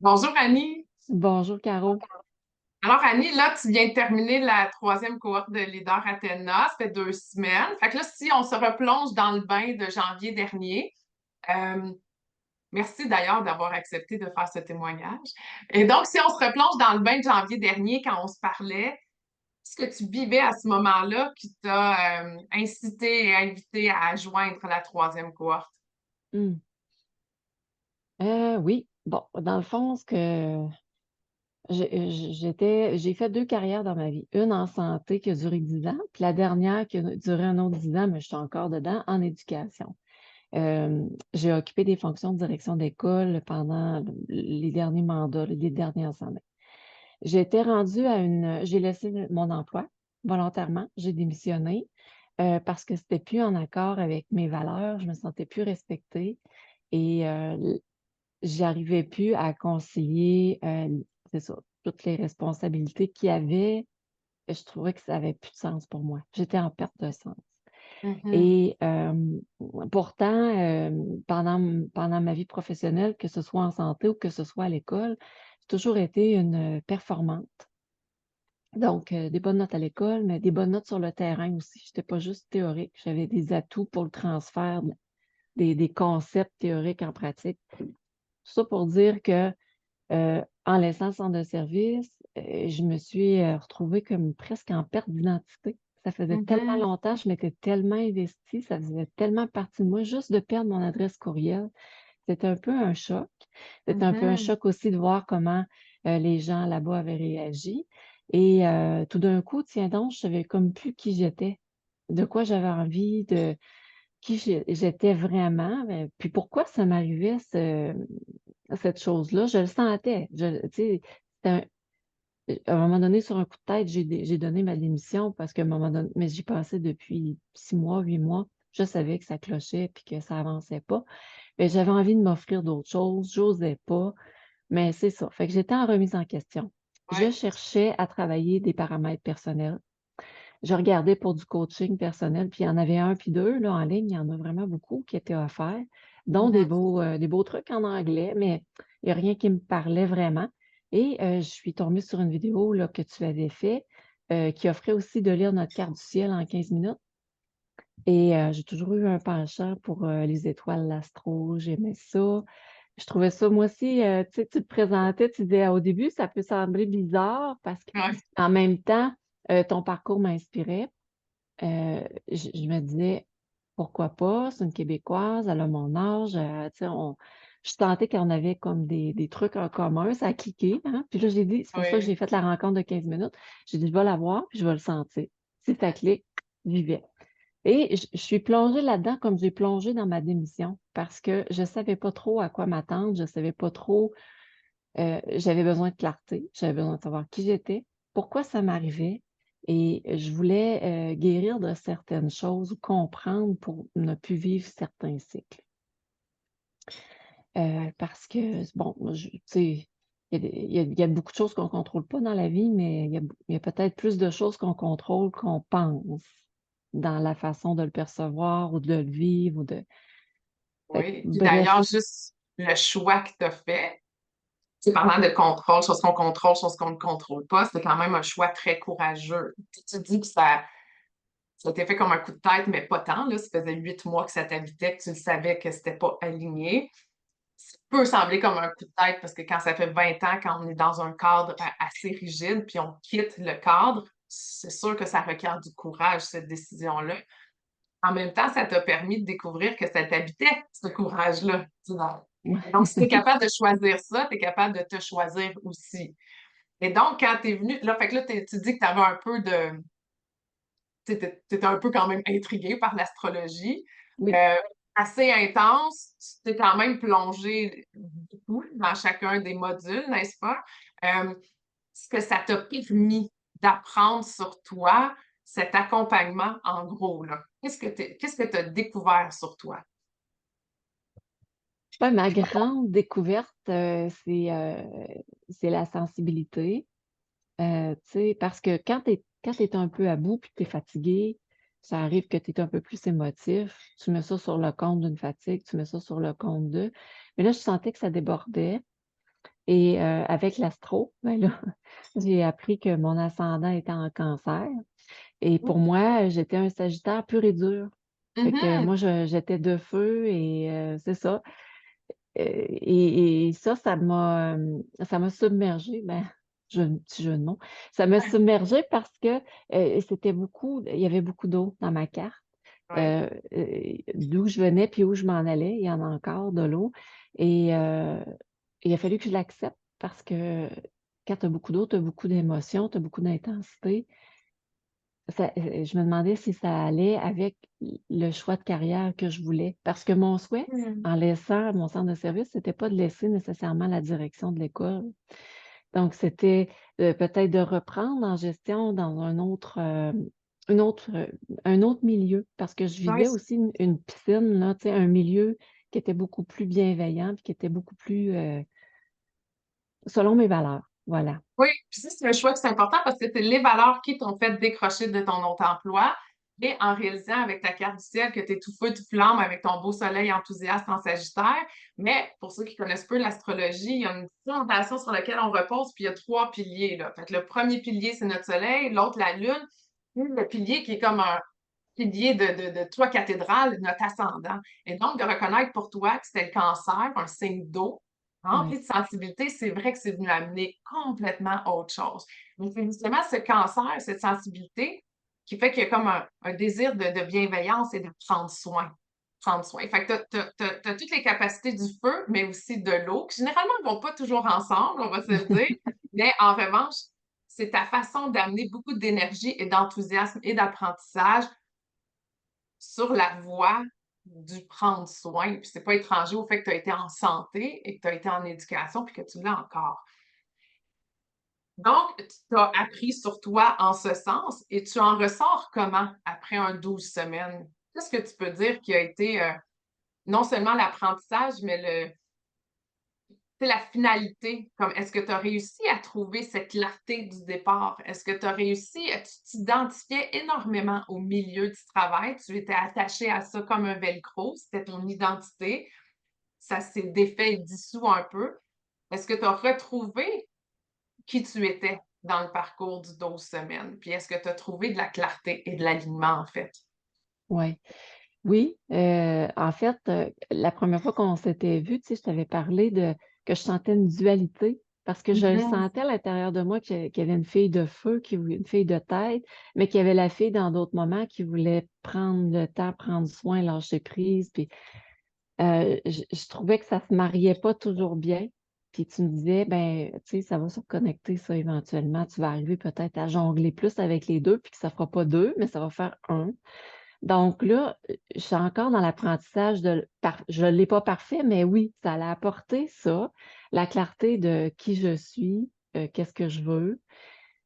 Bonjour Annie. Bonjour Caro. Alors Annie, là, tu viens de terminer la troisième cohorte de Leader Athéna, ça fait 2 semaines. Fait que là, si on se replonge dans le bain de janvier dernier, euh, merci d'ailleurs d'avoir accepté de faire ce témoignage. Et donc, si on se replonge dans le bain de janvier dernier, quand on se parlait, ce que tu vivais à ce moment-là qui t'a incité et invité à joindre la troisième cohorte? Hmm. Oui, bon, dans le fond, j'ai fait deux carrières dans ma vie. Une en santé qui a duré 10 ans, puis la dernière qui a duré un autre 10 ans, mais je suis encore dedans, en éducation. J'ai occupé des fonctions de direction d'école pendant les derniers mandats, les dernières années. J'ai laissé mon emploi volontairement, j'ai démissionné parce que c'était plus en accord avec mes valeurs, je me sentais plus respectée et j'arrivais plus à concilier, c'est ça, toutes les responsabilités qu'il y avait. Je trouvais que ça avait plus de sens pour moi. J'étais en perte de sens. Mhm. Et pourtant, pendant ma vie professionnelle, que ce soit en santé ou que ce soit à l'école, j'ai toujours été une performante. Donc, des bonnes notes à l'école, mais des bonnes notes sur le terrain aussi. Je n'étais pas juste théorique. J'avais des atouts pour le transfert des concepts théoriques en pratique. Tout ça pour dire que en laissant le centre de service, je me suis retrouvée comme presque en perte d'identité. Ça faisait tellement Mhm. longtemps, je m'étais tellement investie, ça faisait tellement partie de moi, juste de perdre mon adresse courriel. C'était un peu un choc. C'était un peu un Mhm. choc aussi de voir comment les gens là-bas avaient réagi. Et tout d'un coup, tiens donc, je savais comme plus qui j'étais, de quoi j'avais envie, de qui j'étais vraiment. Puis pourquoi ça m'arrivait, cette chose-là, je le sentais. Tu sais, c'était à un moment donné, sur un coup de tête, j'ai donné ma démission parce qu'à un moment donné, mais j'y passais depuis 6 mois, 8 mois. Je savais que ça clochait puis que ça avançait pas. Mais j'avais envie de m'offrir d'autres choses. J'osais pas. Mais c'est ça. Fait que j'étais en remise en question. Je Ouais. cherchais à travailler des paramètres personnels. Je regardais pour du coaching personnel, puis il y en avait un puis deux là, en ligne. Il y en a vraiment beaucoup qui étaient offerts, dont Mhm. des beaux trucs en anglais, mais il n'y a rien qui me parlait vraiment. Et je suis tombée sur une vidéo là, que tu avais fait qui offrait aussi de lire notre carte du ciel en 15 minutes. Et j'ai toujours eu un penchant pour les étoiles, l'astro, j'aimais ça. Je trouvais ça, moi aussi, tu sais, tu te présentais, tu disais au début, ça peut sembler bizarre parce Ouais. qu'en même temps, ton parcours m'inspirait. Je me disais, pourquoi pas, c'est une Québécoise, elle a mon âge, tu sais, je sentais qu'on avait comme des trucs en commun, ça a cliqué, hein. Puis là, j'ai dit, c'est pour ça que Oui. j'ai fait la rencontre de 15 minutes. J'ai dit, je vais la voir, puis je vais le sentir. Si ça clique, j'y vais. Et je suis plongée là-dedans comme j'ai plongé dans ma démission parce que je ne savais pas trop à quoi m'attendre, je ne savais pas trop, j'avais besoin de clarté, j'avais besoin de savoir qui j'étais, pourquoi ça m'arrivait et je voulais guérir de certaines choses ou comprendre pour ne plus vivre certains cycles. Parce que, bon, tu sais, il y a beaucoup de choses qu'on ne contrôle pas dans la vie, mais il y a peut-être plus de choses qu'on contrôle qu'on pense dans la façon de le percevoir ou de le vivre ou de. Oui. Puis Bref, d'ailleurs, juste le choix que tu as fait, tu sais, parlant de contrôle, choses qu'on ne contrôle pas, c'est quand même un choix très courageux. Tu dis que ça t'est fait comme un coup de tête, mais pas tant, là. Ça faisait 8 mois que ça t'habitait, que tu le savais que c'était pas aligné. Ça peut sembler comme un coup de tête parce que quand ça fait 20 ans, quand on est dans un cadre assez rigide, puis on quitte le cadre, c'est sûr que ça requiert du courage, cette décision-là. En même temps, ça t'a permis de découvrir que ça t'habitait, ce courage-là. Tu vois. Donc, si tu es capable de choisir ça, tu es capable de te choisir aussi. Et donc, quand tu es venu, là, fait que là, tu dis que tu avais un peu de. Tu étais un peu quand même intrigué par l'astrologie. oui. Euh, Assez intense, tu t'es quand même plongé beaucoup dans chacun des modules, n'est-ce pas? Ce que ça t'a permis d'apprendre sur toi, cet accompagnement, en gros, là. Qu'est-ce que tu as découvert sur toi? Ouais, ma grande découverte, c'est la sensibilité. Tu sais, parce que quand tu un peu à bout puis que tu es fatigué, ça arrive que tu es un peu plus émotif. Tu mets ça sur le compte d'une fatigue, tu mets ça sur le compte de. Mais là, je sentais que ça débordait. Et avec l'astro, ben là, j'ai appris que mon ascendant était en cancer. Et pour moi, j'étais un sagittaire pur et dur. Fait que Mhm. moi, j'étais de feu et c'est ça. Et ça, ça m'a submergée. Ben, petit jeu de mots. Ça m'a submergée parce que il y avait beaucoup d'eau dans ma carte. Ouais. D'où je venais puis où je m'en allais, il y en a encore de l'eau. Et il a fallu que je l'accepte parce que quand tu as beaucoup d'eau, tu as beaucoup d'émotions, tu as beaucoup d'intensité. Je me demandais si ça allait avec le choix de carrière que je voulais. Parce que mon souhait, Mhm. en laissant mon centre de service, c'était pas de laisser nécessairement la direction de l'école. Donc, c'était peut-être de reprendre en gestion dans une autre, un autre milieu. Parce que je Ouais, vivais aussi une piscine, là, tu sais, un milieu qui était beaucoup plus bienveillant, puis qui était beaucoup plus selon mes valeurs. Voilà. oui, puis ça, c'est un choix qui est important parce que c'est les valeurs qui t'ont fait décrocher de ton autre emploi. Et en réalisant avec ta carte du ciel que tu es tout feu, tout flamme avec ton beau soleil enthousiaste en Sagittaire. Mais pour ceux qui connaissent peu l'astrologie, il y a une fondation sur laquelle on repose, puis il y a trois piliers, là. Fait que le premier pilier, c'est notre soleil, l'autre, la lune, puis le pilier qui est comme un pilier de trois cathédrales, notre ascendant. Et donc, de reconnaître pour toi que c'était le cancer, un signe d'eau, Oui, rempli de sensibilité, c'est vrai que c'est venu amener complètement autre chose. Donc, c'est justement ce cancer, cette sensibilité, qui fait qu'il y a comme un désir de bienveillance et de prendre soin. Prendre soin. Fait que tu as toutes les capacités du feu, mais aussi de l'eau, qui généralement ne vont pas toujours ensemble, on va se le dire. Mais en revanche, c'est ta façon d'amener beaucoup d'énergie et d'enthousiasme et d'apprentissage sur la voie du prendre soin. Puis c'est pas étranger au fait que tu as été en santé et que tu as été en éducation puis que tu l'as encore. Donc, tu as appris sur toi en ce sens et tu en ressors comment après un 12 semaines? Qu'est-ce que tu peux dire qui a été non seulement l'apprentissage, mais c'est la finalité. Comme est-ce que tu as réussi à trouver cette clarté du départ? Est-ce que tu as réussi, tu t'identifiais énormément au milieu du travail, tu étais attaché à ça comme un velcro, c'était ton identité, ça s'est défait et dissous un peu. Est-ce que tu as retrouvé qui tu étais dans le parcours du 12 semaines? Puis est-ce que tu as trouvé de la clarté et de l'alignement en fait? oui. Oui, en fait, la première fois qu'on s'était vu, tu sais, je t'avais parlé que je sentais une dualité parce que je le Mhm. sentais à l'intérieur de moi qu'il y avait une fille de feu, une fille de tête, mais qu'il y avait la fille dans d'autres moments qui voulait prendre le temps, prendre soin, lâcher prise. Puis je trouvais que ça se mariait pas toujours bien. Puis tu me disais, ben, tu sais, ça va se reconnecter, ça, éventuellement. Tu vas arriver peut-être à jongler plus avec les deux, puis que ça fera pas deux, mais ça va faire un. Donc là, je suis encore dans l'apprentissage je ne l'ai pas parfait, mais oui, ça a apporté ça, la clarté de qui je suis, qu'est-ce que je veux,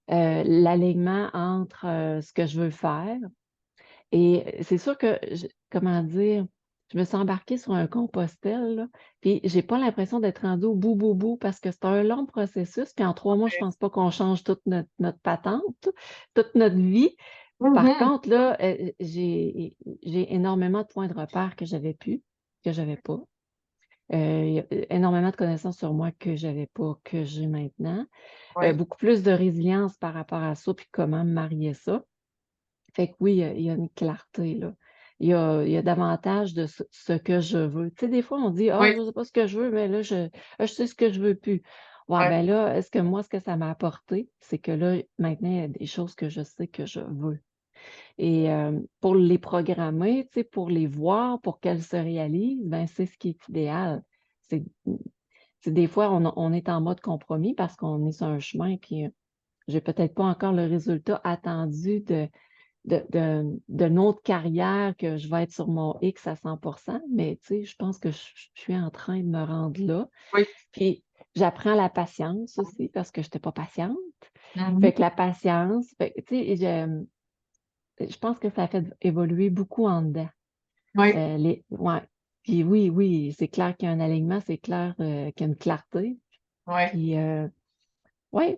l'alignement entre ce que je veux faire. Et c'est sûr que, comment dire, je me suis embarquée sur un compostel, là, puis j'ai pas l'impression d'être rendue au bout, bout, bout, parce que c'est un long processus, puis en 3 mois, je pense pas qu'on change toute notre patente, toute notre vie. Par Mhm. contre, là, j'ai énormément de points de repère que j'avais pas. Il y a énormément de connaissances sur moi que j'avais pas, que j'ai maintenant. Oui, Beaucoup plus de résilience par rapport à ça, puis comment me marier ça. Fait que oui, il y a une clarté, là. Il y a davantage de ce que je veux. Tu sais, des fois, on dit, ah, oui, je sais pas ce que je veux, mais là, je sais ce que je veux plus. Ouais, oui, ben là, ce que ça m'a apporté, c'est que là, maintenant, il y a des choses que je sais que je veux. Et pour les programmer, tu sais, pour les voir, pour qu'elles se réalisent, ben, c'est ce qui est idéal. C'est des fois, on est en mode compromis parce qu'on est sur un chemin, puis j'ai peut-être pas encore le résultat attendu de notre carrière que je vais être sur mon X à 100%, mais tu sais, je pense que je suis en train de me rendre là. oui. Puis j'apprends la patience aussi parce que je n'étais pas patiente. Mhm. Fait que la patience, tu sais, je pense que ça a fait évoluer beaucoup en dedans. Oui, Ouais. Puis oui, oui, c'est clair qu'il y a un alignement, c'est clair qu'il y a une clarté. oui. Puis oui,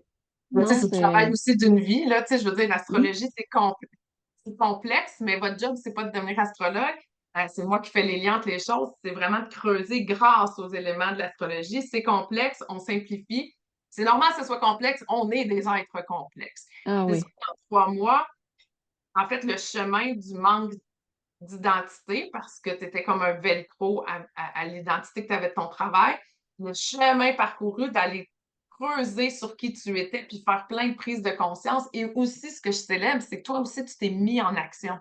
Mais tu sais, non, c'est le travail c'est. aussi d'une vie, là. Tu sais, je veux dire, Oui, l'astrologie, c'est complexe, mais votre job, c'est pas de devenir astrologue, C'est moi qui fais les liens entre les choses, c'est vraiment de creuser grâce aux éléments de l'astrologie. C'est complexe, on simplifie. C'est normal que ce soit complexe, on est des êtres complexes. Ah C'est sûr oui. qu'en 3 mois, en fait, le chemin du manque d'identité, parce que tu étais comme un velcro à l'identité que tu avais de ton travail, le chemin parcouru d'aller creuser sur qui tu étais, puis faire plein de prises de conscience. Et aussi, ce que je célèbre, c'est que toi aussi, tu t'es mis en action.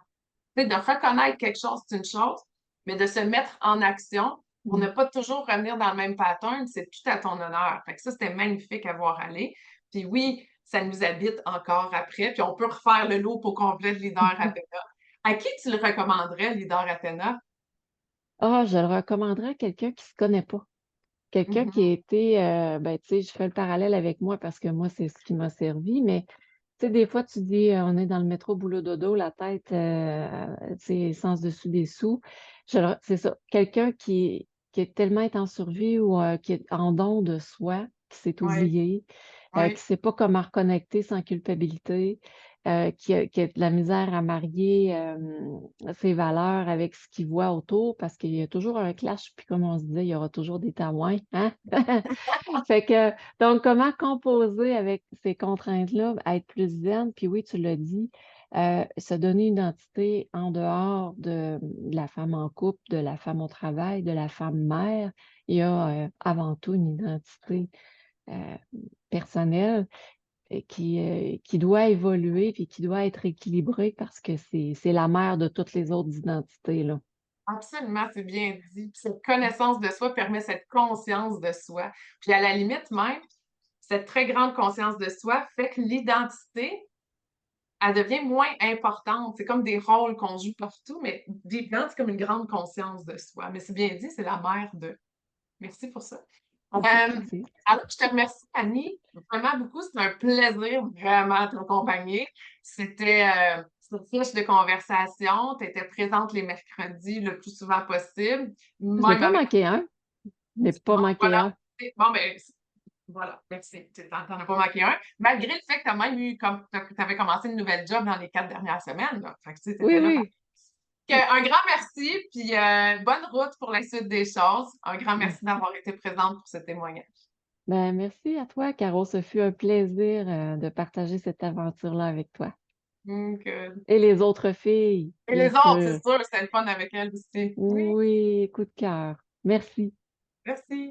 Tu sais, de reconnaître quelque chose, c'est une chose, mais de se mettre en action pour ne Mm. pas toujours revenir dans le même pattern, c'est tout à ton honneur. Fait que ça, c'était magnifique à voir aller. Puis oui, ça nous habite encore après. Puis on peut refaire le lot au complet de Leader Athéna. À qui tu le recommanderais, Leader Athéna? Ah, je le recommanderais à quelqu'un qui ne se connaît pas. Quelqu'un Mhm. qui a été, ben, tu sais, je fais le parallèle avec moi parce que moi, c'est ce qui m'a servi, mais tu sais, des fois, tu dis, on est dans le métro boulot dodo, la tête, tu sais, sens dessus dessous. C'est ça. Quelqu'un qui est tellement est en survie ou qui est en don de soi, qui s'est Oui, oublié, qui ne oui. sait pas comment reconnecter sans culpabilité, qui a de la misère à marier ses valeurs avec ce qu'il voit autour, parce qu'il y a toujours un clash, puis comme on se disait, il y aura toujours des témoins, hein? Fait que, donc, comment composer avec ces contraintes-là, être plus zen? Puis oui, tu l'as dit, se donner une identité en dehors de la femme en couple, de la femme au travail, de la femme mère. Il y a avant tout une identité euh, personnelle qui doit évoluer puis qui doit être équilibrée parce que c'est la mère de toutes les autres identités, là. Absolument, c'est bien dit. Puis cette connaissance de soi permet cette conscience de soi. Puis à la limite même, cette très grande conscience de soi fait que l'identité, elle devient moins importante. C'est comme des rôles qu'on joue partout, mais dedans, c'est comme une grande conscience de soi. Mais c'est bien dit, c'est la mère de. Merci pour ça. Ça fait Euh, plaisir. alors, je te remercie, Annie, vraiment beaucoup. C'était un plaisir vraiment de t'accompagner. C'était une fiche de conversation. Tu étais présente les mercredis le plus souvent possible, Je n'ai même pas avec. manqué un. Je n'ai pas Bon, manqué voilà. un. Bon, ben, voilà, merci. Tu n'en as pas manqué un. Malgré le fait que tu as même eu, comme tu avais commencé une nouvelle job dans les 4 dernières semaines, là. Fait que tu Oui, étais là. oui. Un grand merci, puis bonne route pour la suite des choses. Un grand merci d'avoir été présente pour ce témoignage. Ben, merci à toi, Caro. Ce fut un plaisir de partager cette aventure-là avec toi. Good. Et les autres filles, Et les bien autres, c'est sûr. sûr, c'était le fun avec elles aussi. Oui, Oui, coup de cœur. Merci. merci.